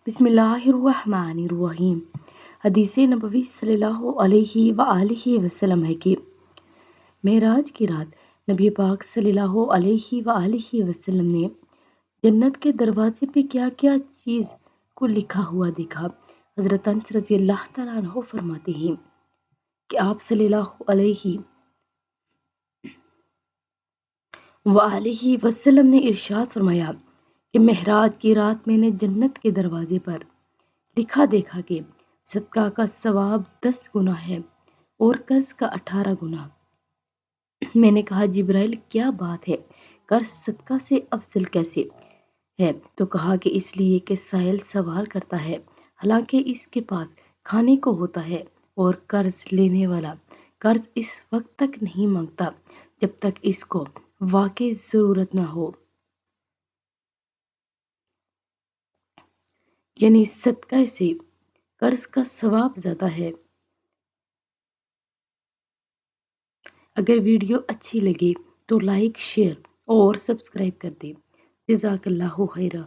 بسم اللہ الرحمن الرحیم۔ حدیث نبوی صلی اللہ علیہ وآلہ وسلم ہے کہ معراج کی رات نبی پاک صلی اللہ علیہ وآلہ وسلم نے جنت کے دروازے پہ کیا کیا چیز کو لکھا ہوا دیکھا۔ حضرت انس رضی اللہ تعالیٰ عنہ فرماتے ہیں کہ آپ صلی اللہ علیہ وآلہ وسلم نے ارشاد فرمایا کہ معراج کی رات میں نے جنت کے دروازے پر لکھا دیکھا کہ صدقہ کا ثواب 10 گنا ہے اور قرض کا 18 گنا۔ میں نے کہا جبرائیل کیا بات ہے، قرض صدقہ سے افضل کیسے ہے؟ تو کہا کہ اس لیے کہ سائل سوال کرتا ہے حالانکہ اس کے پاس کھانے کو ہوتا ہے، اور قرض لینے والا قرض اس وقت تک نہیں مانگتا جب تک اس کو واقعی ضرورت نہ ہو۔ یعنی صدقہ سے قرض کا ثواب زیادہ ہے۔ اگر ویڈیو اچھی لگے تو لائک، شیئر اور سبسکرائب کر دیں۔ جزاک اللہ خیرہ۔